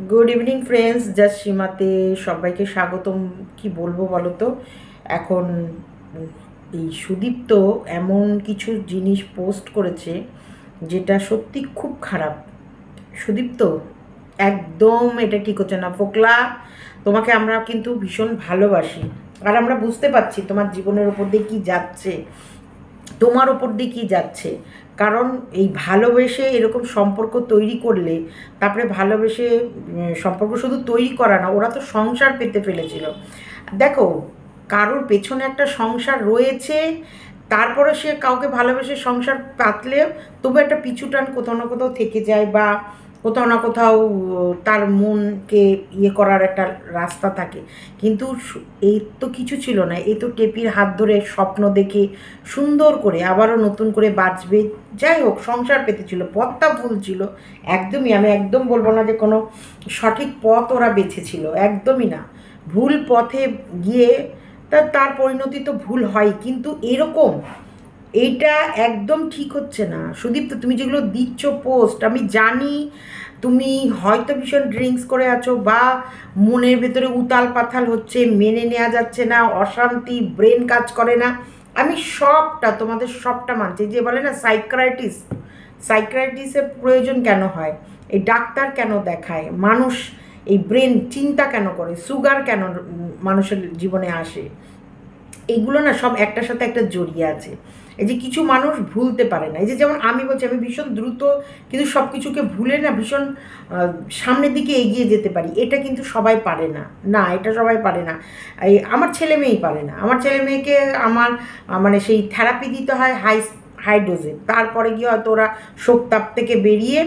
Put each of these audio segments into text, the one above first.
Good evening friends, just সীমাতে সবাইকে স্বাগতম। কি বলবো বলো তো? এখন এই সুদীপ্ত এমন কিছু জিনিস পোস্ট করেছে যেটা সত্যি খুব খারাপ। সুদীপ্ত একদম এটা ঠিক হচ্ছে না। ফোকলা, তোমাকে আমরা কিন্তু ভীষণ ভালোবাসি, আর আমরা বুঝতে পারছি তোমার জীবনের ওপর দিয়ে কী যাচ্ছে, তোমার ওপর দিয়ে কী যাচ্ছে। কারণ এই ভালোবেসে এরকম সম্পর্ক তৈরি করলে, তারপরে ভালোবেসে সম্পর্ক শুধু তৈরি করা না, ওরা তো সংসার পেতে ফেলেছিল। দেখো, কারোর পেছনে একটা সংসার রয়েছে, তারপরে সে কাউকে ভালোবেসে সংসার পাতলেও তবু একটা পিছুটান কোথাও না কোথাও থেকে যায়, বা কোথাও না কোথাও তার মনকে ইয়ে করার একটা রাস্তা থাকে। কিন্তু এই তো কিছু ছিল না, এই তো টেপির হাত ধরে স্বপ্ন দেখে সুন্দর করে আবারও নতুন করে বাঁচবে। যাই হোক, সংসার পেতেছিল, পথটা ভুল ছিল। একদমই, আমি একদম বলবো না যে কোনো সঠিক পথ ওরা বেছেছিল, একদমই না। ভুল পথে গিয়ে তার পরিণতি তো ভুল হয়, কিন্তু এরকম এইটা একদম ঠিক হচ্ছে না। সুদীপ্ত, তুমি যেগুলো দিচ্ছ পোস্ট, আমি জানি তুমি হয়তো ভীষণ ড্রিঙ্কস করে আছো, বা মনের ভেতরে উতাল পাথাল হচ্ছে, মেনে নেওয়া যাচ্ছে না, অশান্তি, ব্রেন কাজ করে না। আমি সবটা, তোমাদের সবটা মানছি। যে বলে না সাইক্রাইটিসের প্রয়োজন কেন হয়, এই ডাক্তার কেন দেখায় মানুষ, এই ব্রেন চিন্তা কেন করে, সুগার কেন মানুষের জীবনে আসে, এইগুলো না সব একটার সাথে একটা জড়িয়ে আছে। এই যে কিছু মানুষ ভুলতে পারে না, এই যে যেমন আমি বলছি, আমি ভীষণ দ্রুত কিন্তু সব কিছুকে ভুলে না ভীষণ সামনের দিকে এগিয়ে যেতে পারি, এটা কিন্তু সবাই পারে না। না, এটা সবাই পারে না। এই আমার ছেলে মেয়েই পারে না। আমার ছেলে মেয়েকে আমার মানে সেই থেরাপি দিতে হয় হাই হাই ডোজে, তারপরে গিয়ে হয়তো ওরা শোক তাপ থেকে বেরিয়ে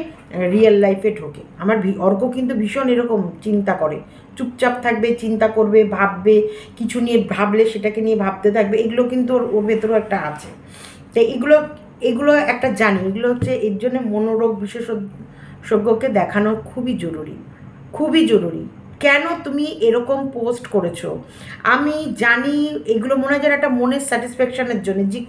রিয়েল লাইফে ঢোকে। আমার অর্ক কিন্তু ভীষণ এরকম চিন্তা করে, চুপচাপ থাকবে, চিন্তা করবে, ভাববে, কিছু নিয়ে ভাবলে সেটাকে নিয়ে ভাবতে থাকবে। এগুলো কিন্তু ওর ভেতরেও একটা আছে। তো এগুলো এগুলো একটা জানি, এগুলো হচ্ছে এর জন্য মনোরোগ বিশেষজ্ঞকে দেখানো খুবই জরুরি, খুবই জরুরি। কেন তুমি এরকম পোস্ট করেছো? আমি জানি এগুলো মনে হয় যেন একটা মনের স্যাটিসফ্যাকশানের জন্য, যে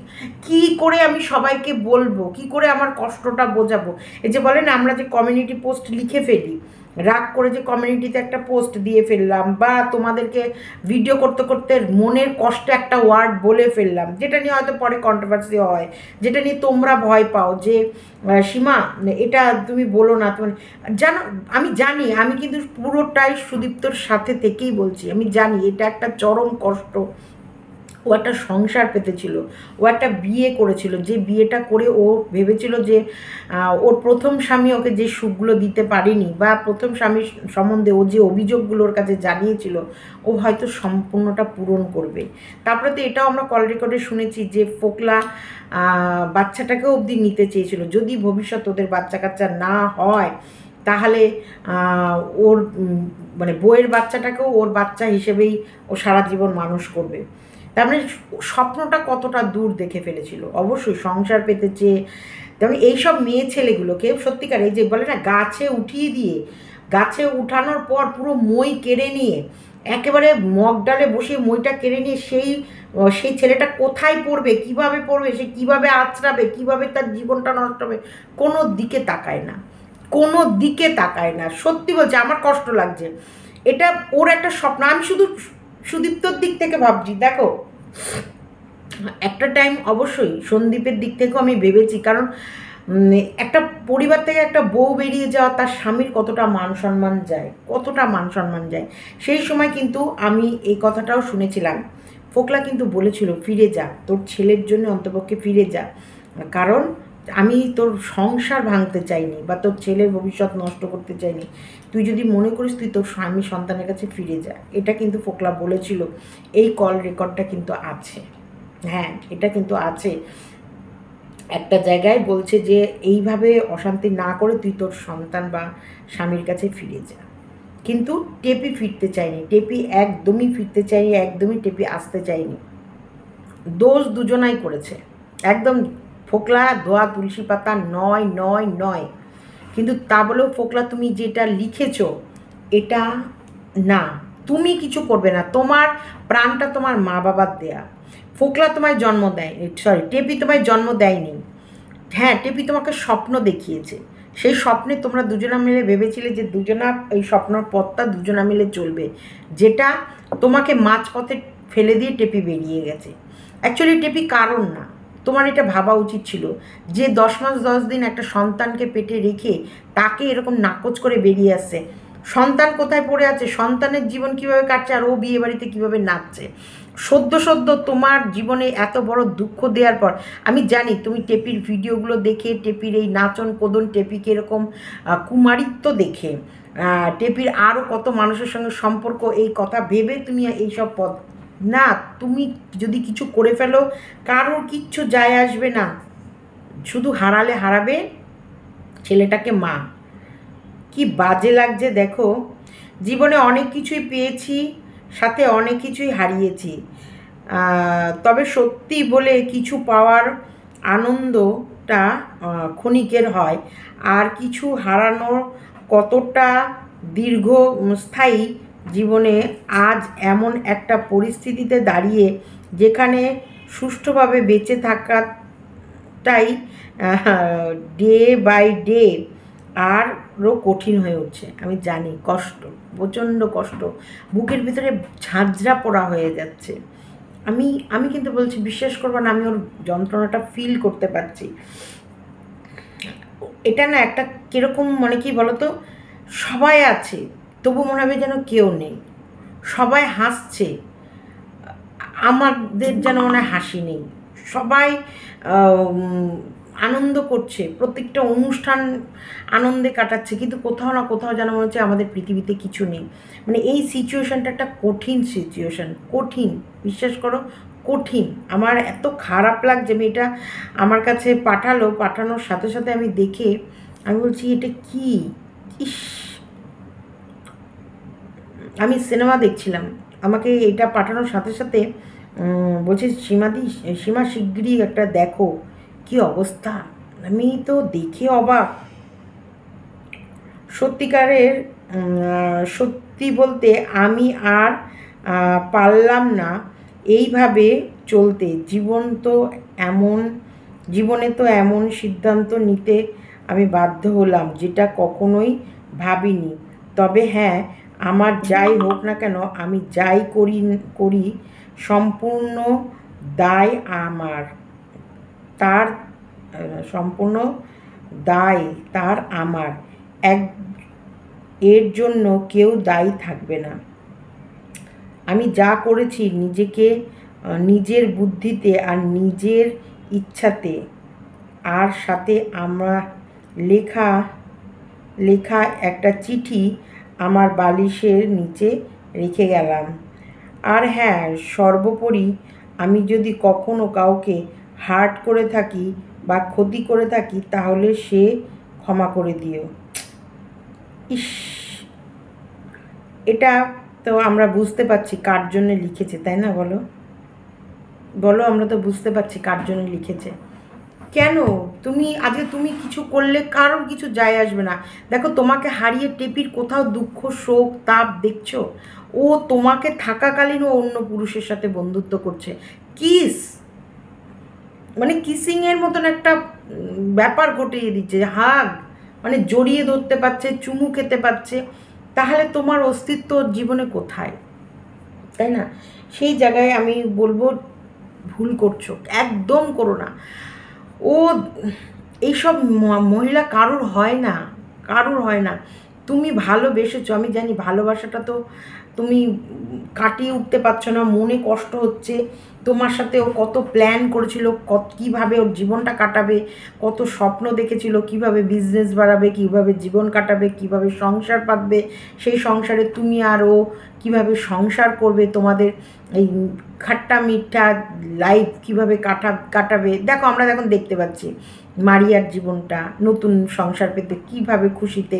কী করে আমি সবাইকে বলবো, কি করে আমার কষ্টটা বোঝাবো। এই যে বলে না, আমরা যে কমিউনিটি পোস্ট লিখে ফেলি, রাগ করে যে কমিউনিটিতে একটা পোস্ট দিয়ে ফেললাম, বা তোমাদেরকে ভিডিও করতে করতে মনের কষ্টে একটা ওয়ার্ড বলে ফেললাম, যেটা নিয়ে হয়তো পরে কন্ট্রোভার্সি হয়, যেটা নিয়ে তোমরা ভয় পাও যে সীমা এটা তুমি বলো না। তুমি জানো, আমি জানি, আমি কিন্তু পুরোটাই সুদীপ্তর সাথে থেকেই বলছি, আমি জানি এটা একটা চরম কষ্ট। ও একটা সংসার পেতেছিল, ও একটা বিয়ে করেছিল, যে বিয়েটা করে ও ভেবেছিল যে ওর প্রথম স্বামী ওকে যে সুখগুলো দিতে পারেনি, বা প্রথম স্বামীর সম্বন্ধে ও যে অভিযোগগুলোর কাছে জানিয়েছিল, ও হয়তো সম্পূর্ণটা পূরণ করবে। তারপরে তো এটাও আমরা কল রেকর্ডে শুনেছি যে ফোকলা বাচ্চাটাকেও অবধি নিতে চেয়েছিল, যদি ভবিষ্যৎ ওদের বাচ্চা কাচ্চা না হয় তাহলে ওর মানে বইয়ের বাচ্চাটাকেও ওর বাচ্চা হিসেবেই ও সারা জীবন মানুষ করবে। তার মানে স্বপ্নটা কতটা দূর দেখে ফেলেছিল। অবশ্যই সংসার পেতে চেয়ে, তেমন এইসব মেয়ে ছেলেগুলোকে সত্যিকার, এই যে বলে না গাছে উঠিয়ে দিয়ে, গাছে উঠানোর পর পুরো মই কেড়ে নিয়ে, একেবারে মগ ডালে বসে মইটা কেড়ে নিয়ে সেই ছেলেটা কোথায় পড়বে, কিভাবে পড়বে, সে কীভাবে আঁচড়াবে, কীভাবে তার জীবনটা নষ্ট হবে, কোনো দিকে তাকায় না, কোনো দিকে তাকায় না। সত্যি বলছে, আমার কষ্ট লাগছে। এটা ওর একটা স্বপ্ন। আমি শুধু সুদীপ্তর দিক থেকে ভাবছি। দেখো, একটা টাইম অবশ্যই সন্দীপের দিক থেকেও আমি ভেবেছি, কারণ একটা পরিবার থেকে একটা বউ বেরিয়ে যাওয়া, তার স্বামীর কতটা মান সম্মান যায়, কতটা মান সম্মান যায়। সেই সময় কিন্তু আমি এই কথাটাও শুনেছিলাম, ফোকলা কিন্তু বলেছিল ফিরে যা, তোর ছেলের জন্য অন্তপক্ষে ফিরে যা, কারণ আমি তোর সংসার ভাঙতে চাইনি, বা তোর ছেলের ভবিষ্যৎ নষ্ট করতে চাইনি। তুই যদি মনে করিস তুই তোর স্বামী সন্তানের কাছে ফিরে যা। এটা কিন্তু ফোকলা বলেছিল, এই কল রেকর্ডটা কিন্তু আছে। হ্যাঁ, এটা কিন্তু আছে। একটা জায়গায় বলছে যে এইভাবে অশান্তি না করে তুই তোর সন্তান বা স্বামীর কাছে ফিরে যা। কিন্তু টেপি ফিরতে চায়নি, টেপি একদমই ফিরতে চায়নি, একদমই টেপি আসতে চায়নি। দোষ দুজনাই করেছে, একদম। ফোকলা ধোয়া তুলসী পাতা নয়, নয়, নয়। কিন্তু তা বলেও ফোকলা, তুমি যেটা লিখেছো এটা না, তুমি কিছু করবে না। তোমার প্রাণটা তোমার মা বাবার দেয়া। ফোকলা তোমায় জন্ম দেয়, সরি, টেপি তোমায় জন্ম দেয়নি। হ্যাঁ, টেপি তোমাকে স্বপ্ন দেখিয়েছে, সেই স্বপ্নে তোমরা দুজনা মিলে ভেবেছিলে যে দুজনা এই স্বপ্নের পথটা দুজনা মিলে চলবে, যেটা তোমাকে মাঝপথে ফেলে দিয়ে টেপি বেরিয়ে গেছে। অ্যাকচুয়ালি টেপি কারণ না, তোমার এটা ভাবা উচিত ছিল যে 10 মাস 10 দিন একটা সন্তানকে পেটে রেখে তাকে এরকম নাকচ করে বেরিয়ে আসছে, সন্তান কোথায় পড়ে আছে, সন্তানের জীবন কিভাবে কাটছে, আর ও বিয়ে বাড়িতে কীভাবে নাচছে। সদ্য সদ্য তোমার জীবনে এত বড় দুঃখ দেওয়ার পর, আমি জানি তুমি টেপির ভিডিওগুলো দেখে, টেপির এই নাচন কোদন, টেপিকে এরকম কুমারিত্ব দেখে, টেপির আরও কত মানুষের সঙ্গে সম্পর্ক, এই কথা ভেবে তুমি এইসব পথ না, তুমি যদি কিছু করে ফেলো কারোর কিচ্ছু যায় আসবে না, শুধু হারালে হারাবে ছেলেটাকে। মা, কি বাজে লাগছে দেখো, জীবনে অনেক কিছুই পেয়েছি, সাথে অনেক কিছুই হারিয়েছি, তবে সত্যি বলে কিছু পাওয়ার আনন্দটা ক্ষণিকের হয়, আর কিছু হারানোর কতটা দীর্ঘস্থায়ী। জীবনে আজ এমন একটা পরিস্থিতিতে দাঁড়িয়ে যেখানে সুষ্ঠুভাবে বেঁচে থাকাটাই ডে বাই ডে আরও কঠিন হয়ে উঠছে। আমি জানি কষ্ট, প্রচণ্ড কষ্ট, বুকের ভিতরে ঝাঁঝরা পোড়া হয়ে যাচ্ছে। আমি কিন্তু বলছি, বিশ্বাস করবো না, আমি ওর যন্ত্রণাটা ফিল করতে পারছি। এটা না একটা কীরকম, মানে কি বলতো, সবাই আছে তবু মনে হবে যেন কেউ নেই, সবাই হাসছে আমাদের যেন মনে হয় হাসি নেই, সবাই আনন্দ করছে, প্রত্যেকটা অনুষ্ঠান আনন্দে কাটাচ্ছে, কিন্তু কোথাও না কোথাও যেন মনে হচ্ছে আমাদের পৃথিবীতে কিছু নেই। মানে এই সিচুয়েশানটা একটা কঠিন সিচুয়েশান, কঠিন, বিশ্বাস করো কঠিন। আমার এত খারাপ লাগছে, মেয়েটা আমার কাছে পাঠানোর সাথে সাথে আমি দেখে আমি বলছি এটা কি, ইস, আমি সিনেমা দেখছিলাম, আমাকে এটা পাঠানোর সাথে সাথে বলছে সীমা শিগগিরই একটা দেখো, কি অবস্থা। আমি তো দেখে অবাক, সত্যিকারের সত্যি বলতে আমি আর পারলাম না এইভাবে চলতে। জীবনে তো এমন সিদ্ধান্ত নিতে আমি বাধ্য হলাম যেটা কখনোই ভাবিনি। তবে হ্যাঁ, আমার যাই হোক না কেন, আমি যাই করি সম্পূর্ণ দায় আমার, তার সম্পূর্ণ দায় তার আমার, এর জন্য কেউ দায়ী থাকবে না। আমি যা করেছি নিজের বুদ্ধিতে আর নিজের ইচ্ছাতে, আর সাথে আমার লেখা একটা চিঠি আমার বালিশের নিচে রেখে গেলাম। আর হ্যাঁ, সর্বোপরি আমি যদি কখনো কাউকে হার্ট করে থাকি বা ক্ষতি করে থাকি তাহলে সে ক্ষমা করে দিও। ইস, এটা তো আমরা বুঝতে পারছি কার জন্য লিখেছে, তাই না? বলো, আমরা তো বুঝতে পারছি কার জন্য লিখেছে। কেন তুমি কিছু করলে কারোর কিছু যায় আসবে না। দেখো, তোমাকে হারিয়ে টেপির কোথাও দুঃখ, শোক, তাপ দেখছো? ও তোমাকে থাকাকালীন ও অন্য পুরুষের সাথে বন্ধুত্ব করছে, মানে কিসিংয়ের মতন একটা ব্যাপার ঘটিয়ে দিচ্ছে, হাগ, মানে জড়িয়ে ধরতে পারছে, চুমু খেতে পারছে। তাহলে তোমার অস্তিত্ব জীবনে কোথায়, তাই না? সেই জায়গায় আমি বলবো ভুল করছো, একদম করো না। ও এইসব মহিলা কারুর হয় না। তুমি ভালোবেসেছো, আমি জানি ভালোবাসাটা তো তুমি কাটিয়ে উঠতে পারছো না, মনে কষ্ট হচ্ছে। তোমার সাথে ও কত প্ল্যান করেছিল, কীভাবে ওর জীবনটা কাটাবে, কত স্বপ্ন দেখেছিল, কিভাবে বিজনেস বাড়াবে, কিভাবে জীবন কাটাবে, কিভাবে সংসার পাতবে, সেই সংসারে তুমি আর ও কীভাবে সংসার করবে, তোমাদের এই খাট্টা মিঠা লাইফ কীভাবে কাটাবে। দেখো, আমরা এখন দেখতে পাচ্ছি মারিয়ার জীবনটা নতুন সংসার পেতে কীভাবে খুশিতে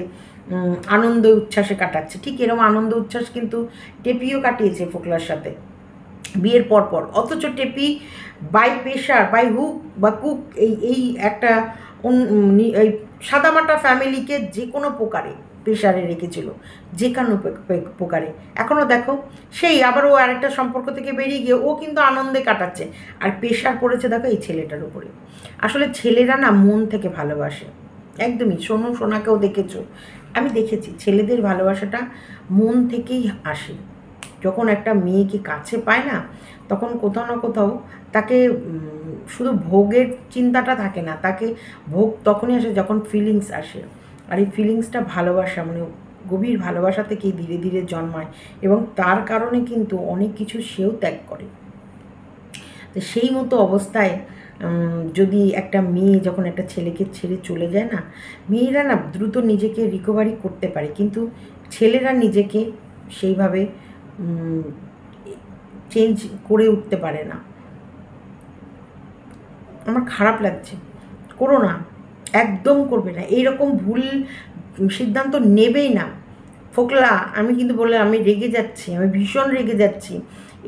আনন্দ উচ্ছ্বাসে কাটাচ্ছে। ঠিক এরকম আনন্দ উচ্ছ্বাস কিন্তু টেপিও কাটিয়েছে ফোকলার সাথে বিয়ের পরপর। অথচ টেপি বাই প্রেশার, বাই হুক বা কুক এই একটা এই সাদামাটা ফ্যামিলিকে যে কোনো প্রকারে প্রেশারে রেখেছিল, যে কোনো প্রকারে। এখনও দেখো, সেই আবার ও আরেকটা সম্পর্ক থেকে বেরিয়ে গিয়ে ও কিন্তু আনন্দে কাটাচ্ছে, আর প্রেশার পড়েছে দেখো এই ছেলেটার উপরে। আসলে ছেলেরা না মন থেকে ভালোবাসে, একদমই। সোনাকেও দেখেছো, আমি দেখেছি ছেলেদের ভালোবাসাটা মন থেকেই আসে। যখন একটা মেয়েকে কাছে পায় না, তখন কোথাও না কোথাও তাকে শুধু ভোগের চিন্তাটা থাকে না, তাকে ভোগ তখনই আসে যখন ফিলিংস আসে। আর এই ফিলিংসটা ভালোবাসা, মানে গভীর ভালোবাসা থেকেই ধীরে ধীরে জন্মায়, এবং তার কারণে কিন্তু অনেক কিছু সেও ত্যাগ করে। তো সেই মতো অবস্থায় যদি একটা মেয়ে যখন একটা ছেলেকে ছেড়ে চলে যায় না, মেয়েরা না দ্রুত নিজেকে রিকভারি করতে পারে, কিন্তু ছেলেরা নিজেকে সেইভাবে চেঞ্জ করে উঠতে পারে না। আমার খারাপ লাগছে, করো না, একদম করবে না, এইরকম ভুল সিদ্ধান্ত নেবেই না। ফোকলা, আমি কিন্তু বললাম আমি রেগে যাচ্ছি, আমি ভীষণ রেগে যাচ্ছি।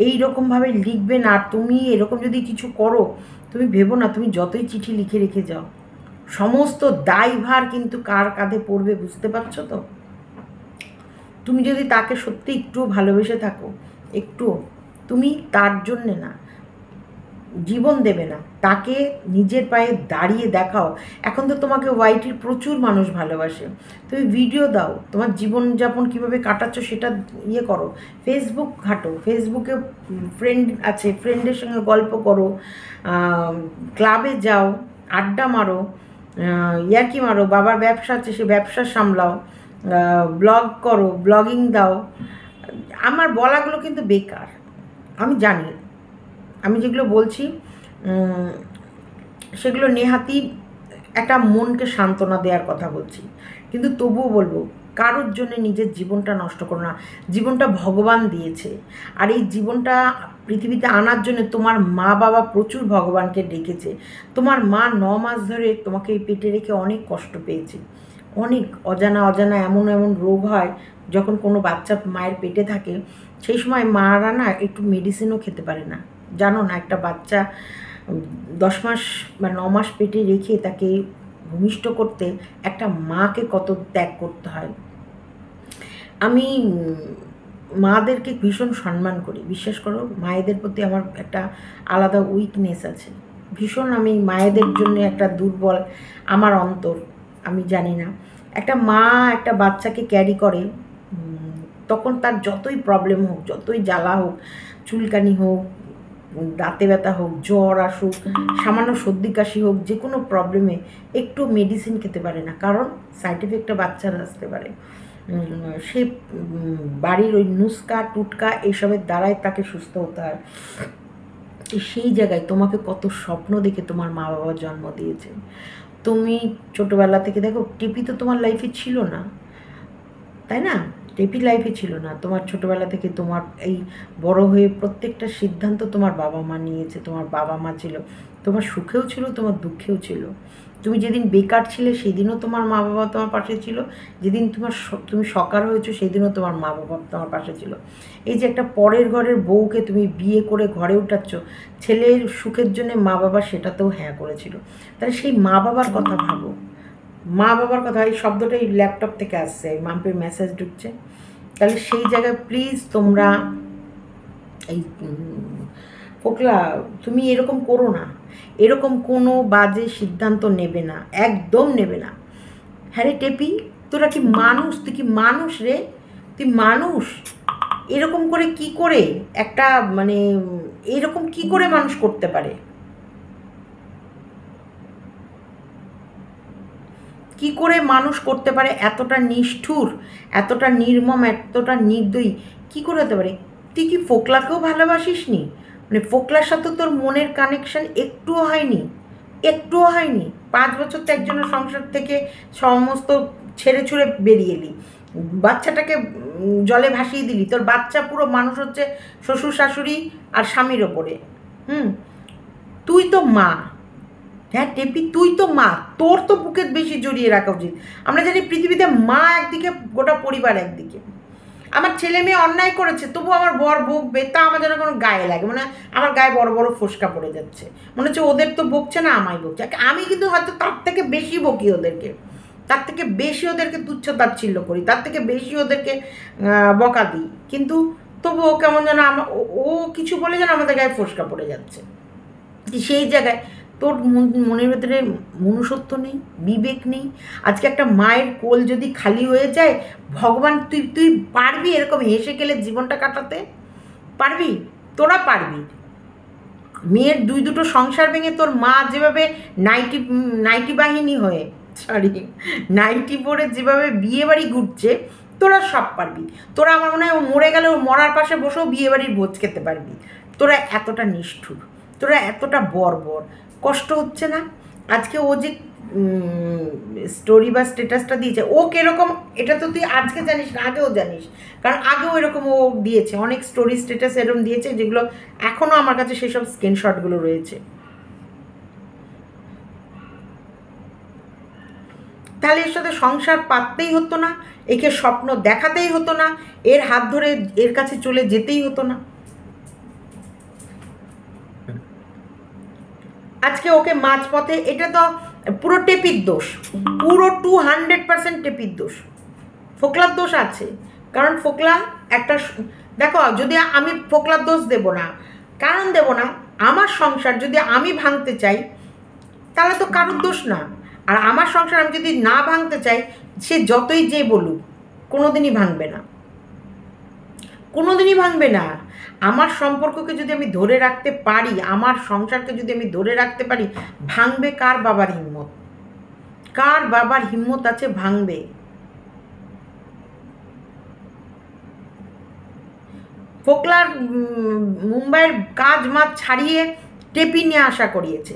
এই রকমভাবে লিখবে না। তুমি এরকম যদি কিছু করো, তুমি ভেবো না, তুমি যতই চিঠি লিখে রেখে যাও, সমস্ত দায়ভার কিন্তু কার কাঁধে পড়বে, বুঝতে পারছো তো? তুমি যদি তাকে সত্যি একটু ভালোবেসে থাকো, একটু, তুমি তার জন্যে না জীবন দেবে না, তাকে নিজের পায়ে দাঁড়িয়ে দেখাও। এখন তো তোমাকে ওয়াইটির প্রচুর মানুষ ভালোবাসে, তুমি ভিডিও দাও, তোমার জীবনযাপন কীভাবে কাটাচ্ছ সেটা ইয়ে করো, ফেসবুক ঘাটো, ফেসবুকে ফ্রেন্ড আছে, ফ্রেন্ডের সঙ্গে গল্প করো, ক্লাবে যাও, আড্ডা মারো, ইয়ার্কি মারো, বাবার ব্যবসা আছে সে ব্যবসা সামলাও, ব্লগ করো, ব্লগিং দাও। আমার বলাগুলো কিন্তু বেকার, আমি জানি, আমি যেগুলো বলছি সেগুলো নেহাতি একটা মনকে সান্ত্বনা দেওয়ার কথা বলছি, কিন্তু তবুও বলবো কারোর জন্য নিজের জীবনটা নষ্ট করো না। জীবনটা ভগবান দিয়েছে, আর এই জীবনটা পৃথিবীতে আনার জন্য তোমার মা বাবা প্রচুর ভগবানকে ডেকেছে। তোমার মা 9 মাস ধরে তোমাকে এই পেটে রেখে অনেক কষ্ট পেয়েছে, অনেক অজানা অজানা এমন এমন রোগ হয় যখন কোনো বাচ্চা মায়ের পেটে থাকে, সেই সময় মারা না একটু মেডিসিনও খেতে পারে না। জানো না, একটা বাচ্চা 10 মাস বা 9 মাস পেটে রেখে তাকে ভূমিষ্ঠ করতে একটা মাকে কত ত্যাগ করতে হয়। আমি মাদেরকে ভীষণ সম্মান করি, বিশ্বাস করো, মায়েদের প্রতি আমার একটা আলাদা উইকনেস আছে, ভীষণ আমি মায়েদের জন্য একটা দুর্বল আমার অন্তর। আমি জানি না, একটা মা একটা বাচ্চাকে ক্যারি করে, তখন তার যতই প্রবলেম হোক, যতই জ্বালা হোক, চুলকানি হোক, দাঁতে ব্যথা হোক, জ্বর আসুক, সামান্য সর্দি কাশি হোক, যে কোনো প্রবলেমে একটু মেডিসিন খেতে পারে না, কারণ সাইড এফেক্টটা বাচ্চার আসতে পারে। সে বাড়ির ওই নুস্কা টুটকা এইসবের দ্বারাই তাকে সুস্থ হতে হয়। সেই জায়গায় তোমাকে কত স্বপ্ন দেখে তোমার মা বাবা জন্ম দিয়েছে। তুমি ছোটোবেলা থেকে দেখো, টিপি তো তোমার লাইফে ছিল না, তাই না? টেপি লাইফে ছিল না। তোমার ছোটোবেলা থেকে তোমার এই বড় হয়ে প্রত্যেকটা সিদ্ধান্ত তোমার বাবা মা নিয়েছে, তোমার বাবা মা ছিল, তোমার সুখেও ছিল, তোমার দুঃখেও ছিল। তুমি যেদিন বেকার ছিলে সেদিনও তোমার মা বাবা তোমার পাশে ছিল, যেদিন তুমি সকার হয়েছো সেদিনও তোমার মা বাবা তোমার পাশে ছিল। এই যে একটা পরের ঘরের বউকে তুমি বিয়ে করে ঘরে উঠাচ্ছ, ছেলের সুখের জন্য মা বাবা সেটাতেও হ্যাঁ করেছিল। তাহলে সেই মা বাবার কথা ভাবো, মা বাবার কথা। এই শব্দটা এই ল্যাপটপ থেকে আসছে, এই মাম্পের মেসেজ ঢুকছে। তাহলে সেই জায়গায় প্লিজ তোমরা এই ফোকলা, তুমি এরকম করো না, এরকম কোনো বাজে সিদ্ধান্ত নেবে না, একদম নেবে না। হ্যাঁ রে টেপি, তোরা কি মানুষ? তুই কি মানুষ রে? তুই মানুষ? এরকম করে কি করে একটা মানে এরকম কি করে মানুষ করতে পারে? কি করে মানুষ করতে পারে এতটা নিষ্ঠুর, এতটা নির্মম, এতটা নির্দয়ী? কি করে হতে পারে? তুই কি ফোকলাকেও ভালোবাসিস নি? মানে ফোকলার সাথে তোর মনের কানেকশন একটুও হয়নি? একটুও হয়নি? 5 বছর তো একজনের সংসার থেকে সমস্ত ছেড়ে ছুড়ে বেরিয়ে এলি, বাচ্চাটাকে জলে ভাসিয়ে দিলি, তোর বাচ্চা পুরো মানুষ হচ্ছে শ্বশুর শাশুড়ি আর স্বামীর ওপরে। তুই তো মা, হ্যাঁ টেপি, তুই তো মা, তোর তো বুকে বেশি জড়িয়ে রাখা উচিত। আমরা জানি পৃথিবীতে মা একদিকে, গোটা পরিবার একদিকে। আমার ছেলে মেয়ে অন্যায় করেছে, তবু আমার বর বকবে, তা আমার যেন কোনো গায়ে লাগে, মানে আমার গায়ে বড় বড় ফোসকা পড়ে যাচ্ছে, মনে হচ্ছে ওদের তো বকছে না, আমায় বকছে। আমি কিন্তু হয়তো তার থেকে বেশি বকি ওদেরকে, তার থেকে বেশি ওদেরকে তুচ্ছ তাচ্ছিল্য করি, তার থেকে বেশি ওদেরকে বকা দিই, কিন্তু তবুও কেমন যেন ও কিছু বলে যেন আমাদের গায়ে ফোসকা পড়ে যাচ্ছে। সেই জায়গায় তোর মনের ভেতরে মনুষ্যত্ব নেই, বিবেক নেই। আজকে একটা মায়ের কোল যদি খালি হয়ে যায়, ভগবান তুই পারবি এরকম হেসে গেলে জীবনটা কাটাতে? পারবি? তোরা পারবি? মেয়ের দুটো সংসার ভেঙে তোর মা যেভাবে নাইটি বাহিনী হয়ে নাইটি পরে যেভাবে বিয়ে বাড়ি ঘুরছে, তোরা সব পারবি। তোরা আমার মনে হয় মরে গেলে ও মরার পাশে বসেও বিয়ে বাড়ির ভোজ খেতে পারবি। তোরা এতটা নিষ্ঠুর, তোরা এতটা বর্বর। কষ্ট হচ্ছে না? আজকে ও যে স্টোরি বা স্ট্যাটাসটা দিয়েছে, ও কীরকম এটা তো তুই আজকে জানিস না, আগেও জানিস, কারণ আগেও এরকম ও দিয়েছে, অনেক স্টোরি স্ট্যাটাস এরকম দিয়েছে যেগুলো এখনও আমার কাছে সেসব স্ক্রিনশটগুলো রয়েছে। তাহলে এর সাথে সংসার পাততেই হতো না, একে স্বপ্ন দেখাতেই হতো না, এর হাত ধরে এর কাছে চলে যেতেই হতো না। আজকে ওকে মাঝপথে, এটা তো পুরো টেপির দোষ, পুরো 200% টেপির দোষ। ফোকলার দোষ আছে, কারণ ফোকলা একটা, দেখো যদি আমি ফোকলার দোষ দেব না, কারণ দেব না, আমার সংসার যদি আমি ভাঙতে চাই তাহলে তো কারোর দোষ না। আর আমার সংসার আমি যদি না ভাঙতে চাই, সে যতই যে বলুক কোনোদিনই ভাঙবে না, কোনোদিনই ভাঙবে না। আমার সম্পর্ককে যদি আমি ধরে রাখতে পারি, আমার সংসারকে যদি আমি ধরে রাখতে পারি, ভাঙবে কার বাবার হিম্মত? কার বাবার হিম্মত আছে ভাঙবে? ফোকলার মুম্বাইয়ের কাজ মাছ ছাড়িয়ে টেপি নিয়ে আশা করিয়েছে।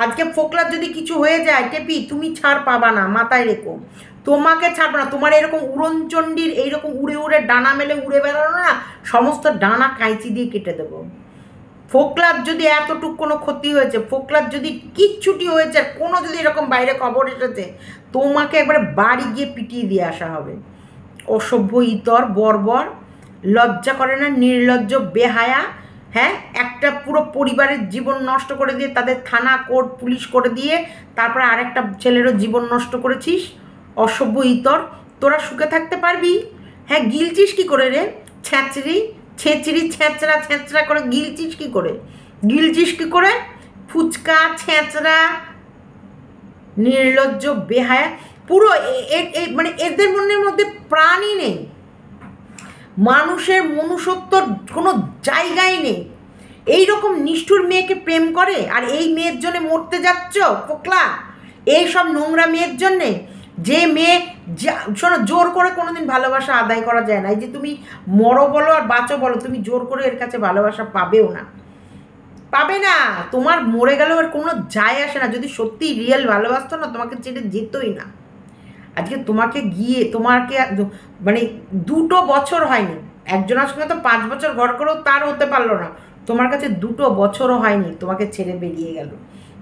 আজকে ফোকলার যদি কিছু হয়ে যায়, টেপি তুমি ছাড় পাবা না, মাথায় রেখো, তোমাকে ছাড়বো না। তোমার এরকম উড়নচণ্ডীর এইরকম উড়ে উড়ে ডানা মেলে উড়ে বেড়ানো না, সমস্ত ডানা কাঁচি দিয়ে কেটে দেবো। ফোকলার যদি এতটুকু কোনো ক্ষতি হয়েছে, ফোকলার যদি কিচ্ছুটি হয়েছে, কোনো যদি এরকম বাইরে খবর এসেছে, তোমাকে একবারে বাড়ি গিয়ে পিটিয়ে দিয়ে আসা হবে। অসভ্য, ইতর, বর্বর, লজ্জা করে না? নির্লজ্জ, বেহায়া। হ্যাঁ, একটা পুরো পরিবারের জীবন নষ্ট করে দিয়ে, তাদের থানা কোর্ট পুলিশ করে দিয়ে তারপরে আরেকটা ছেলেরও জীবন নষ্ট করেছিস। অসভ্য, ইতর। তোরা সুখে থাকতে পারবি? হ্যাঁ, গিলছিস কী করে রে? ছ্যাঁচড়ি ছেঁচড়ি ছ্যাঁচড়া ছ্যাঁচড়া করে গিলছিস কী করে? গিলছিস কী করে? ফুচকা, ছ্যাঁচড়া, নির্লজ্জ, বেহায়া, পুরো মানে এদের মনের মধ্যে প্রাণই নেই, মানুষের মনুষ্যত্বর কোনো জায়গাই নেই। এই রকম নিষ্ঠুর মেয়েকে প্রেম করে, আর এই মেয়ের জন্যে মরতে যাচ্ছ ফোকলা? এই সব নোংরা মেয়ের জন্যে, যে মেয়ে, শোনো, জোর করে কোনোদিন ভালোবাসা আদায় করা যায় না। এই যে তুমি মরো বলো আর বাঁচো বলো, তুমি জোর করে এর কাছে ভালোবাসা পাবেও না, পাবে না। তোমার মরে গেলেও আর কোনো যায় আসে না। যদি সত্যি রিয়েল ভালোবাসতো না, তোমাকে ছেড়ে যেতই না। আজকে তোমাকে গিয়ে, তোমাকে মানে 2 বছর হয়নি, একজনের সঙ্গে তো 5 বছর ঘর করেও তার হতে পারলো না, তোমার কাছে 2 বছরও হয়নি, তোমাকে ছেড়ে বেরিয়ে গেল।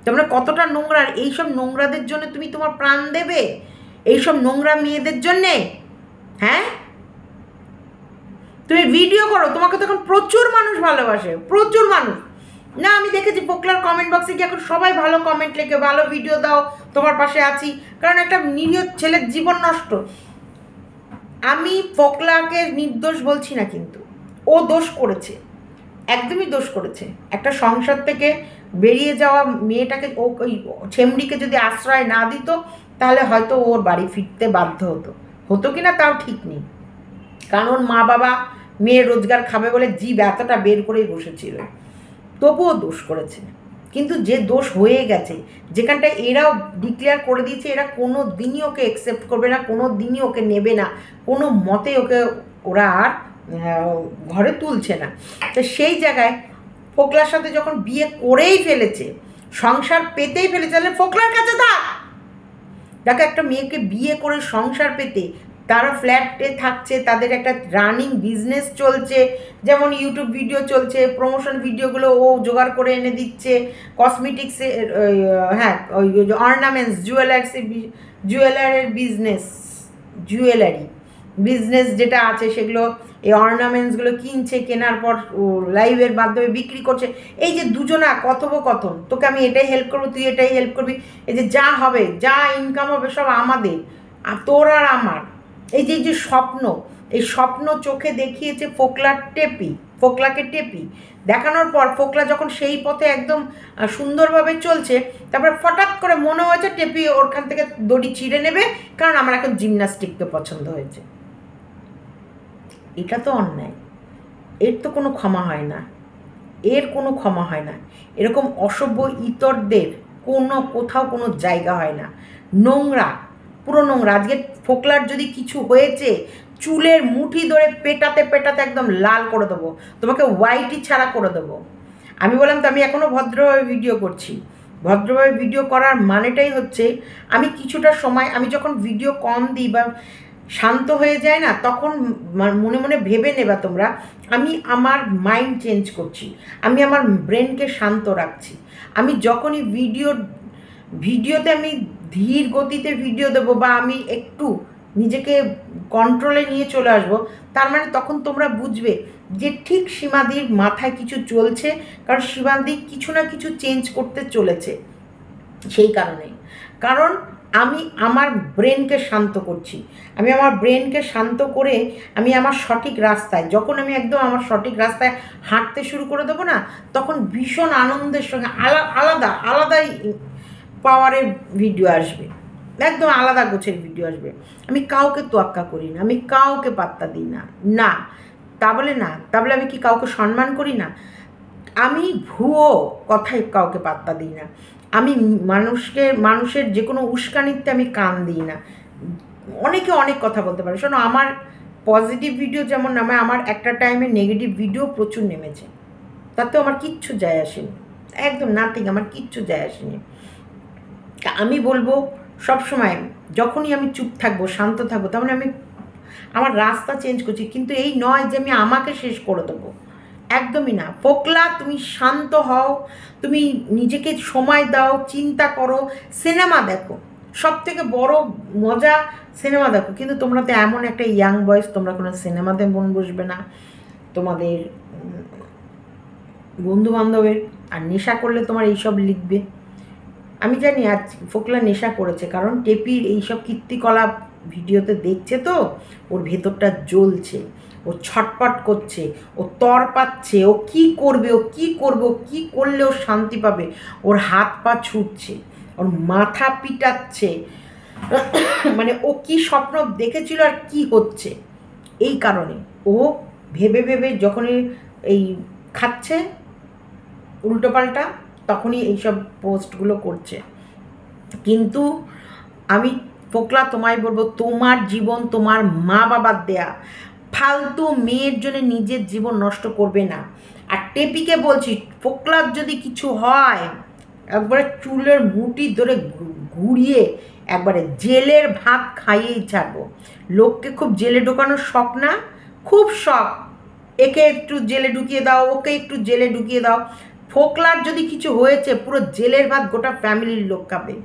তোমরা কতটা নোংরা! এইসব নোংরাদের জন্য তুমি তোমার প্রাণ দেবে? এইসব নোংরা মেয়েদের জন্যে? হ্যাঁ, তুমি ভিডিও করো, তোমাকে তখন প্রচুর মানুষ ভালোবাসে, প্রচুর মানুষ। না, আমি দেখেছি ফোকলার কমেন্ট বক্সে কি এখন সবাই ভালো কমেন্ট লেখে, ভালো ভিডিও দাও, তোমার পাশে আছি, কারণ একটা নিরীহ ছেলের জীবন নষ্ট। আমি ফোকলাকে নির্দোষ বলছি না, কিন্তু ও দোষ করেছে, একদমই দোষ করেছে। একটা সংসার থেকে বেরিয়ে যাওয়া মেয়েটাকে, ও ওই ছেমড়িকে যদি আশ্রয় না দিত, তাহলে হয়তো ওর বাড়ি ফিরতে বাধ্য হতো কি না তাও ঠিক নেই, কারণ মা বাবা মেয়ে রোজগার খাবে বলে জীব এতটা বের করেই বসেছিল, তবুও দোষ করেছে। কিন্তু যে দোষ হয়ে গেছে, যেখানটায় এরাও ডিক্লেয়ার করে দিয়েছে, এরা কোনো দিনই ওকে অ্যাকসেপ্ট করবে না, কোনো দিনই ওকে নেবে না, কোনো মতে ওকে ওরা আর ঘরে তুলছে না। তো সেই জায়গায় ফোকলার সাথে যখন বিয়ে করেই ফেলেছে, সংসার পেতেই ফেলেছে, তাহলে ফোকলার কাছে থাক। দেখো, একটা মেয়েকে বিয়ে করে সংসার পেতে, তারা ফ্ল্যাটে থাকছে, তাদের একটা রানিং বিজনেস চলছে, যেমন ইউটিউব ভিডিও চলছে, প্রমোশন ভিডিওগুলো ও জোগাড় করে এনে দিচ্ছে, কসমেটিক্সে, হ্যাঁ, ওই অর্নামেন্টস, জুয়েলারের বিজনেস, জুয়েলারি বিজনেস যেটা আছে, সেগুলো এই অর্নামেন্টসগুলো কিনছে, কেনার পর লাইভের মাধ্যমে বিক্রি করছে। এই যে দুজনা কথোপকথন, তোকে আমি এটাই হেল্প করবো, তুই এটাই হেল্প করবি, এই যে যা হবে, যা ইনকাম হবে সব আমাদের, আর তোর আর আমার, এই যে স্বপ্ন, এই স্বপ্ন চোখে দেখিয়েছে ফোকলাকে টেপি। দেখানোর পর ফোকলা যখন সেই পথে একদম সুন্দরভাবে চলছে, তারপরে হঠাৎ করে মনে হয়েছে টেপি ওরখান থেকে দড়ি ছিঁড়ে নেবে, কারণ আমার এখন জিমন্যাস্টিককে পছন্দ হয়েছে। এটা তো অন্যায়, এর তো কোনো ক্ষমা হয় না, এর কোনো ক্ষমা হয় না। এরকম অসভ্য ইতরদের কোথাও কোনো জায়গা হয় না। নোংরা, পুরো নোংরা। আজকে ফোকলার যদি কিছু হয়েছে, চুলের মুঠি ধরে পেটাতে পেটাতে একদম লাল করে দেবো, তোমাকে হোয়াইটই ছাড়া করে দেবো। আমি বললাম তো, আমি এখনও ভদ্রভাবে ভিডিও করছি। ভদ্রভাবে ভিডিও করার মানেটাই হচ্ছে, আমি কিছুটা সময়, আমি যখন ভিডিও কম দিই বা শান্ত হয়ে যায় না, তখন মনে মনে ভেবে নেবা তোমরা, আমি আমার মাইন্ড চেঞ্জ করছি, আমি আমার ব্রেনকে শান্ত রাখছি। আমি যখনই ভিডিওতে আমি ধীর গতিতে ভিডিও দেবো বা আমি একটু নিজেকে কন্ট্রোলে নিয়ে চলে আসবো, তার মানে তখন তোমরা বুঝবে যে ঠিক সীমাদির মাথায় কিছু চলছে, কারণ সীমাদি কিছু না কিছু চেঞ্জ করতে চলেছে। সেই কারণ আমি আমার ব্রেনকে শান্ত করছি। আমি আমার ব্রেনকে শান্ত করে আমি আমার সঠিক রাস্তায়, যখন আমি একদম আমার সঠিক রাস্তায় হাঁটতে শুরু করে দেবো না, তখন ভীষণ আনন্দের সঙ্গে আলাদাই পাওয়ারের ভিডিও আসবে, একদম আলাদা গোছের ভিডিও আসবে। আমি কাউকে তোয়াক্কা করি না, আমি কাউকে পাত্তা দিই না। না তা বলে আমি কি কাউকে সম্মান করি না? আমি ভুয়ো কথায় কাউকে পাত্তা দিই না। আমি মানুষের যে কোনো উস্কানিতে আমি কান দিই না। অনেকে অনেক কথা বলতে পারে, শোনো, আমার পজিটিভ ভিডিও যেমন নামে, আমার একটা টাইমে নেগেটিভ ভিডিও প্রচুর নেমেছে, তাতেও আমার কিচ্ছু যায় আসেনি, একদম নাথিং, আমার কিচ্ছু যায় আসেনি। আমি বলবো সবসময়, যখনই আমি চুপ থাকবো, শান্ত থাকবো, তখন আমি আমার রাস্তা চেঞ্জ করছি, কিন্তু এই নয় যে আমি আমাকে শেষ করে দেবো, একদমই না। ফোকলা, তুমি শান্ত হও, তুমি নিজেকে সময় দাও, চিন্তা করো, সিনেমা দেখো, সব থেকে বড় মজা সিনেমা দেখো। কিন্তু তোমরা তো এমন একটা ইয়াং বয়স, তোমরা কোনো সিনেমাতে মন বসবে না, তোমাদের বন্ধুবান্ধবের, আর নেশা করলে তোমার এইসব লিখবে। আমি জানি আজ ফোকলা নেশা করেছে, কারণ টেপির এইসব কীর্তিকলাপ ভিডিওতে দেখছে তো, ওর ভেতরটা জ্বলছে, ও ছটপট করছে, ও তর পাচ্ছে, ও কী করবে, ও কী করলে ও শান্তি পাবে, ওর হাত পা ছুটছে, ওর মাথা পিটাচ্ছে, মানে ও কি স্বপ্ন দেখেছিল আর কি হচ্ছে। এই কারণে ও ভেবে যখনই এই খাচ্ছে উল্টোপাল্টা, তখনই এইসব পোস্টগুলো করছে। কিন্তু আমি ফোকলা তোমায় বলবো, তোমার জীবন তোমার মা বাবার দেয়া, ফালতু মেয়ের জন্য নিজের জীবন নষ্ট করবে না। আর টেপিকে বলছি, ফোকলার যদি কিছু হয়, একবারে চুলের মুঠি ধরে ঘুরিয়ে একবারে জেলের ভাত খাইয়েই ছাড়বো। লোককে খুব জেলে ঢোকানোর শখ না? খুব শখ, একে একটু জেলে ঢুকিয়ে দাও, ওকে একটু জেলে ঢুকিয়ে দাও। ফোকলার যদি কিছু হয়েছে, পুরো জেলের ভাত গোটা ফ্যামিলির লোক খাবে।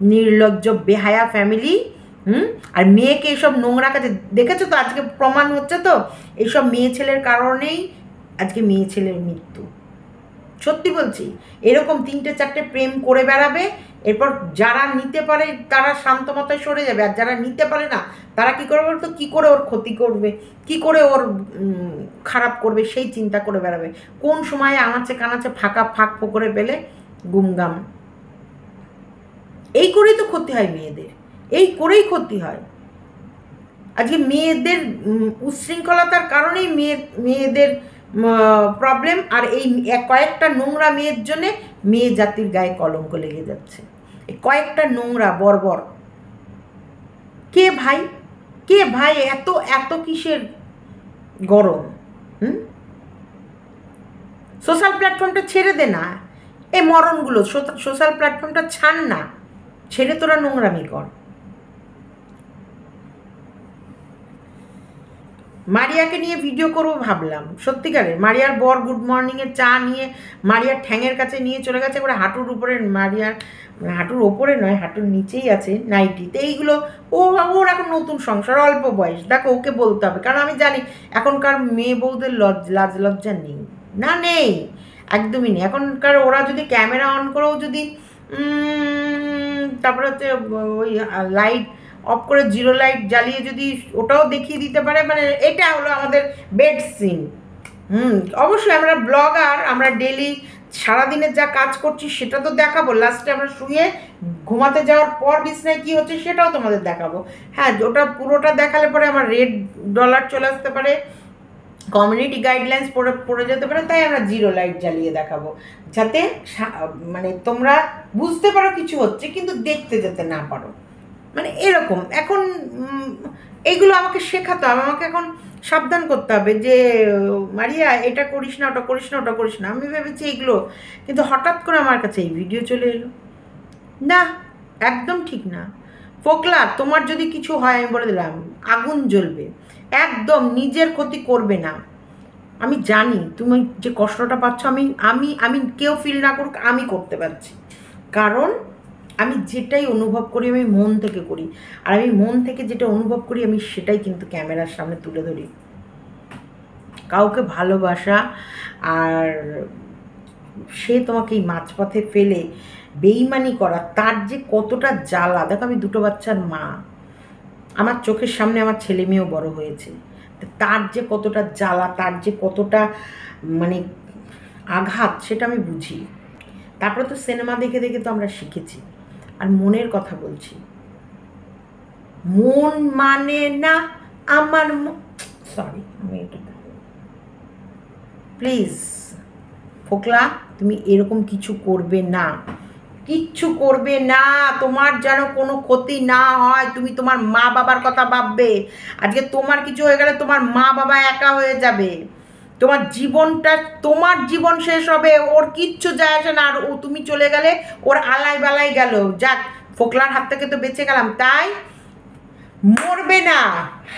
নির্লজ্জ বেহায়া ফ্যামিলি। আর মেয়েকে এইসব নোংরা কাজে, দেখেছো তো আজকে প্রমাণ হচ্ছে তো, এইসব মেয়ে ছেলের কারণেই আজকে মেয়ে ছেলের মৃত্যু। সত্যি বলছি, এরকম 3-4টে প্রেম করে বেড়াবে, এরপর যারা নিতে পারে তারা শান্ত মাথায় সরে যাবে, আর যারা নিতে পারে না তারা কী করবে বলতো, কী করে ওর ক্ষতি করবে, কী করে ওর খারাপ করবে, সেই চিন্তা করে বেড়াবে। কোন সময়ে আনাচে কানাচে ফাঁক ফোকরে পেলে গুমগাম। এই করেই তো ক্ষতি হয় মেয়েদের, এই করেই ক্ষতি হয়। আজকে মেয়েদের উচ্ছৃঙ্খলতার কারণেই মেয়েদের প্রবলেম, আর এই কয়েকটা নোংরা মেয়ের জন্যে মেয়ে জাতির গায়ে কলঙ্ক লেগে যাচ্ছে। এই কয়েকটা নোংরা বর্বর। কে ভাই এত কিসের গরম? সোশ্যাল প্ল্যাটফর্মটা ছেড়ে দে না, এই মরণগুলো সোশ্যাল প্ল্যাটফর্মটা ছাড় না, ছেড়ে তোরা নোংরামি কর। মারিয়াকে নিয়ে ভিডিও করবো ভাবলাম, সত্যিকারের। মারিয়ার বর গুড মর্নিংয়ের চা নিয়ে মারিয়ার ঠ্যাঙের কাছে নিয়ে চলে গেছে, করে হাঁটুর উপরে, মারিয়ার হাঁটুর ওপরে নয়, হাঁটুর নিচেই আছে নাইটিতে। এইগুলো ওর এখন নতুন সংসার, অল্প বয়স, দেখো ওকে বলতে হবে, কারণ আমি জানি এখনকার মেয়ে বউদের লাজ লজ্জা নেই, নেই, একদমই নেই। এখনকার ওরা যদি ক্যামেরা অন করেও যদি তারপরে হচ্ছে ওই লাইট অফ করে জিরো লাইট জ্বালিয়ে যদি ওটাও দেখিয়ে দিতে পারে, মানে এটা হলো আমাদের বেড সিন, হুম, অবশ্যই আমরা ব্লগার, আমরা ডেলি সারাদিনের যা কাজ করছি সেটা তো দেখাবো, লাস্টে আমরা শুয়ে ঘুমাতে যাওয়ার পর বিছনায় কী হচ্ছে সেটাও তোমাদের দেখাবো। হ্যাঁ, ওটা পুরোটা দেখালে পরে আমার রেড ডলার চলে আসতে পারে, কমিউনিটি গাইডলাইন্স পড়ে পড়ে যেতে পারে, তাই আমরা জিরো লাইট জ্বালিয়ে দেখাবো, যাতে মানে তোমরা বুঝতে পারো কিছু হচ্ছে কিন্তু দেখতে যেতে না পারো। মানে এরকম এখন এইগুলো আমাকে শেখাতে হবে, আমাকে এখন সাবধান করতে হবে যে মারিয়া এটা করিস না, ওটা করিস না, ওটা করিস না। আমি ভেবেছি এইগুলো, কিন্তু হঠাৎ করে আমার কাছে এই ভিডিও চলে এলো। না, একদম ঠিক না। ফোকলা, তোমার যদি কিছু হয় আমি বলে দিলাম আগুন জ্বলবে, একদম নিজের ক্ষতি করবে না। আমি জানি তুমি যে কষ্টটা পাচ্ছ, আমি আমি আমি কেউ ফিল না করুক, আমি করতে পারছি, কারণ আমি যেটাই অনুভব করি আমি মন থেকে করি, আর আমি মন থেকে যেটা অনুভব করি আমি সেটাই কিন্তু ক্যামেরার সামনে তুলে ধরি। কাউকে ভালোবাসা আর সে তোমাকে এই মাঝপথে ফেলে বেইমানি করা, তার যে কতটা জ্বালা। দেখো, আমি দুটো বাচ্চার মা, আমার চোখের সামনে আমার ছেলে মেয়েও বড় হয়েছে, তার যে কতটা জ্বালা, তার যে কতটা মানে আঘাত, সেটা আমি বুঝি। তারপরে তো সিনেমা দেখে দেখে তো আমরা শিখেছি। আর মনের কথা বলছি, মন মানে না আমার, সরি আমি এটা, প্লিজ ফোকলা তুমি এরকম কিছু করবে না, কিচ্ছু করবে না, তোমার যেন কোনো ক্ষতি না হয়। তুমি তোমার মা বাবার কথা ভাববে। আজকে তোমার কিছু হয়ে গেলে তোমার মা বাবা একা হয়ে যাবে, তোমার জীবনটা, তোমার জীবন শেষ হবে, ওর কিচ্ছু যায় আসে না। আর ও তুমি চলে গেলে ওর আলাই বালাই গেল, যাক ফোকলার হাত থেকে তো বেঁচে গেলাম। তাই মরবে না,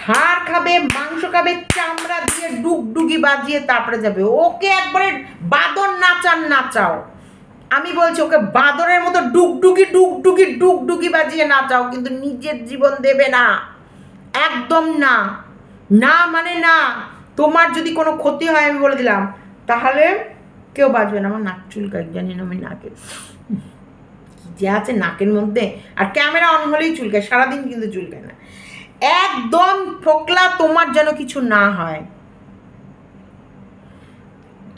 হাড় খাবে, মাংস খাবে, চামড়া দিয়ে ডুগডুগি বাজিয়ে তারপরে যাবে। ওকে একবারে বাদর নাচাও, আমি বলছি ওকে বাদরের মতো ডুগডুগি ডুগডুগি ডুগডুগি বাজিয়ে নাচাও, কিন্তু নিজের জীবন দেবে না, একদম না। না মানে না। তোমার যদি কোনো ক্ষতি হয় আমি বলে দিলাম, তাহলে কেউ বাঁচবে না। আমার নাক চুলকায়, জানি না আমি নাকে যে আছে নাকের মধ্যে, আর ক্যামেরা অন হলেই চুলকায়, সারাদিন কিন্তু চুলকায় না। একদম ফোকলা, তোমার যেন কিছু না হয়।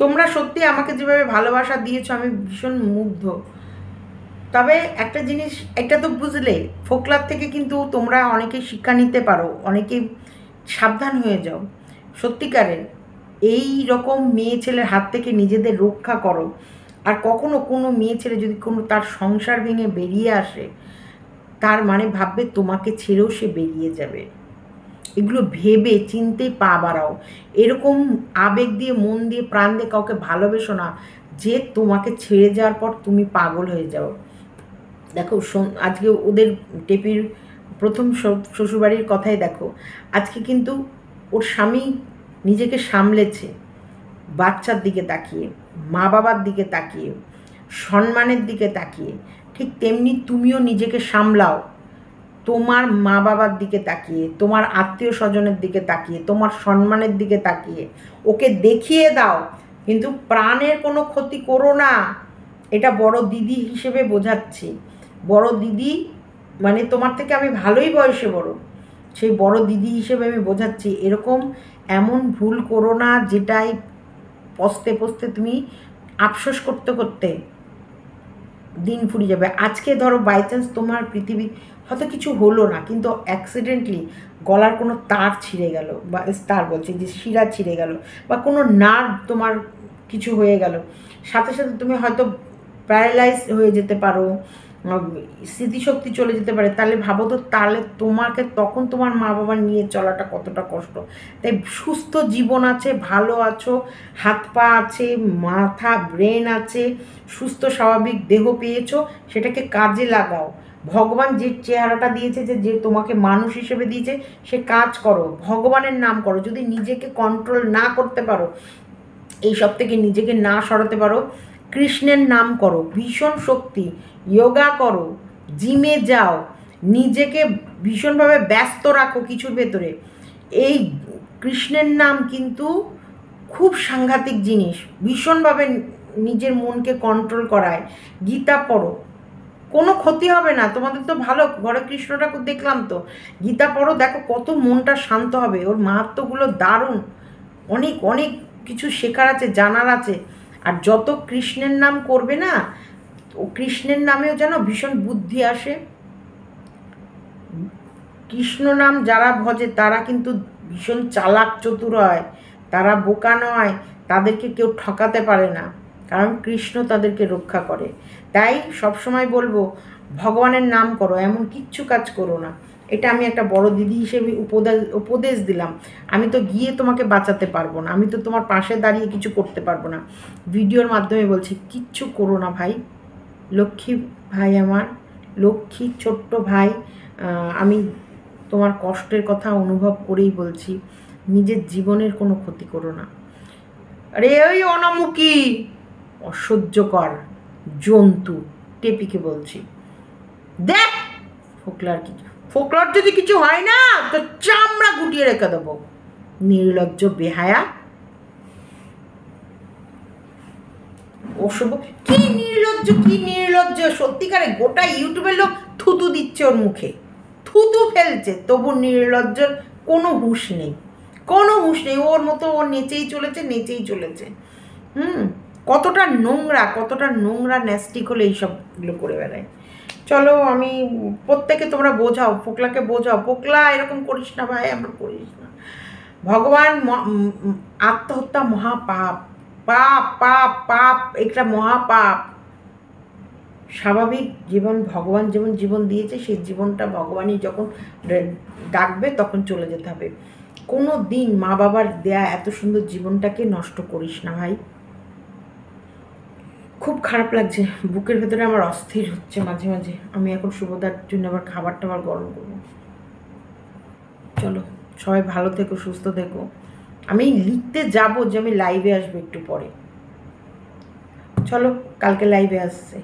তোমরা সত্যি আমাকে যেভাবে ভালোবাসা দিয়েছো আমি ভীষণ মুগ্ধ। তবে একটা জিনিস, এটা তো বুঝলে, ফোকলার থেকে কিন্তু তোমরা অনেকে শিক্ষা নিতে পারো, অনেকে সাবধান হয়ে যাও। সত্যিকারের এই রকম মেয়ে ছেলের হাত থেকে নিজেদের রক্ষা করো। আর কখনো কোনো মেয়ে ছেলে যদি কোনো তার সংসার ভেঙে বেরিয়ে আসে, তার মানে ভাববে তোমাকে ছেড়েও সে বেরিয়ে যাবে। এগুলো ভেবে চিনতে পা বাড়াও। এরকম আবেগ দিয়ে, মন দিয়ে, প্রাণ দিয়ে কাউকে ভালোবেসো না যে তোমাকে ছেড়ে যাওয়ার পর তুমি পাগল হয়ে যাও। দেখো, আজকে ওদের টেপির প্রথম শ্বশুরবাড়ির কথাই দেখো, আজকে কিন্তু ওর স্বামী নিজেকে সামলেছে, বাচ্চার দিকে তাকিয়ে, মা বাবার দিকে তাকিয়ে, সম্মানের দিকে তাকিয়ে। ঠিক তেমনি তুমিও নিজেকে সামলাও, তোমার মা বাবার দিকে তাকিয়ে, তোমার আত্মীয় স্বজনের দিকে তাকিয়ে, তোমার সম্মানের দিকে তাকিয়ে। ওকে দেখিয়ে দাও, কিন্তু প্রাণের কোনো ক্ষতি করো না। এটা বড় দিদি হিসেবে বোঝাচ্ছি। বড় দিদি মানে তোমার থেকে আমি ভালোই বয়সে বড়, সেই বড় দিদি হিসেবে আমি বোঝাচ্ছি, এরকম এমন ভুল করো না যেটাই পস্তে পস্তে তুমি আফসোস করতে করতে দিন ফুরিয়ে যাবে। আজকে ধরো বাই চান্স তোমার পৃথিবী হয়তো কিছু হলো না, কিন্তু অ্যাক্সিডেন্টলি গলার কোনো তার ছিঁড়ে গেল, বা তার বলছি যে শিরা ছিঁড়ে গেল, বা কোনো নার্ভ তোমার কিছু হয়ে গেল, সাথে সাথে তুমি হয়তো প্যারালাইজ হয়ে যেতে পারো, স্মৃতিশক্তি চলে যেতে পারে। তাহলে ভাবো তো, তাহলে তোমাকে তখন তোমার মা বাবা নিয়ে চলাটা কতটা কষ্ট। তাই সুস্থ জীবন আছে, ভালো আছো, হাত পা আছে, মাথা ব্রেন আছে, সুস্থ স্বাভাবিক দেহ পেয়েছো, সেটাকে কাজে লাগাও। ভগবান যে চেহারাটা দিয়েছে, যে তোমাকে মানুষ হিসেবে দিয়েছে, সে কাজ করো, ভগবানের নাম করো। যদি নিজেকে কন্ট্রোল না করতে পারো, এই সব থেকে নিজেকে না সরাতে পারো, কৃষ্ণের নাম করো, ভীষণ শক্তি, যোগা করো, জিমে যাও, নিজেকে ভীষণভাবে ব্যস্ত রাখো কিছুর ভেতরে। এই কৃষ্ণের নাম কিন্তু খুব সাংঘাতিক জিনিস, ভীষণভাবে নিজের মনকে কন্ট্রোল করায়। গীতা পড়ো, কোনো ক্ষতি হবে না তোমাদের, তো ভালো ঘরে কৃষ্ণ ঠাকুর দেখলাম তো। গীতা পড়ো, দেখো কত মনটা শান্ত হবে। ওর মাহাত্ম্যগুলো দারুণ, অনেক অনেক কিছু শেখার আছে, জানার আছে। আর যত কৃষ্ণের নাম করবে না, ও কৃষ্ণের নামেও যেন ভীষণ বুদ্ধি আসে। কৃষ্ণ নাম যারা ভজে তারা কিন্তু ভীষণ চালাক চতুর হয়, তারা বোকা নয়, তাদেরকে কেউ ঠকাতে পারে না, কারণ কৃষ্ণ তাদেরকে রক্ষা করে। তাই সবসময় বলবো ভগবানের নাম করো, এমন কিচ্ছু কাজ করো না। এটা আমি একটা বড় দিদি হিসেবে উপদেশ দিলাম। আমি তো গিয়ে তোমাকে বাঁচাতে পারবো না, আমি তো তোমার পাশে দাঁড়িয়ে কিছু করতে পারবো না, ভিডিওর মাধ্যমে বলছি কিচ্ছু করো না ভাই। লক্ষ্মী ভাই আমার, লক্ষ্মী ছোট্ট ভাই, আমি তোমার কষ্টের কথা অনুভব করেই বলছি, নিজের জীবনের কোনো ক্ষতি করো না। আরে ওই অনামুখী অসহ্যকর জন্তু টেপিকে বলছি, দেখ ফোকলার যদি কিছু হয় না তো চামড়া গুটিয়ে রেখে দেবো। নির্লজ্জ বেহায়া, অসভ্য। কি নির্লজ্জ সত্যিকারে গোটা ইউটিউবের লোক থুতু দিচ্ছে ওর মুখে, থুতু ফেলছে, তবু নির্লজ্জর কোনো হুঁশ নেই, কোনো হুঁশ নেই। ওর মতো ও নেচেই চলেছে। কতটা নোংরা ন্যাস্টিক হলে এইসবগুলো করে বেড়ায়। চলো, আমি প্রত্যেকে তোমরা বোঝাও, ফোকলাকে বোঝাও, ফোকলা এরকম করিস না ভাই, আমরা করিস না। ভগবান, আত্মহত্যা মহাপাপ, পাপ পাপ পাপ, এটা মহাপাপ। স্বাভাবিক জীবন ভগবান যেমন জীবন দিয়েছে, সেই জীবনটা ভগবানই যখন ডাকবে তখন চলে যেতে হবে। কোনো দিন মা বাবার দেয়া এত সুন্দর জীবনটাকে নষ্ট করিস না ভাই। খুব খারাপ লাগছে, বুকের ভেতরে আমার অস্থির হচ্ছে মাঝে মাঝে। আমি এখন শুভদার জন্য আবার খাবার টাবার গরম করবো। চলো, সবাই ভালো থেকো, সুস্থ থেকো। আমি লিখতে যাব যে আমি লাইভে আসবো একটু পরে। চলো, কালকে লাইভে আসছে।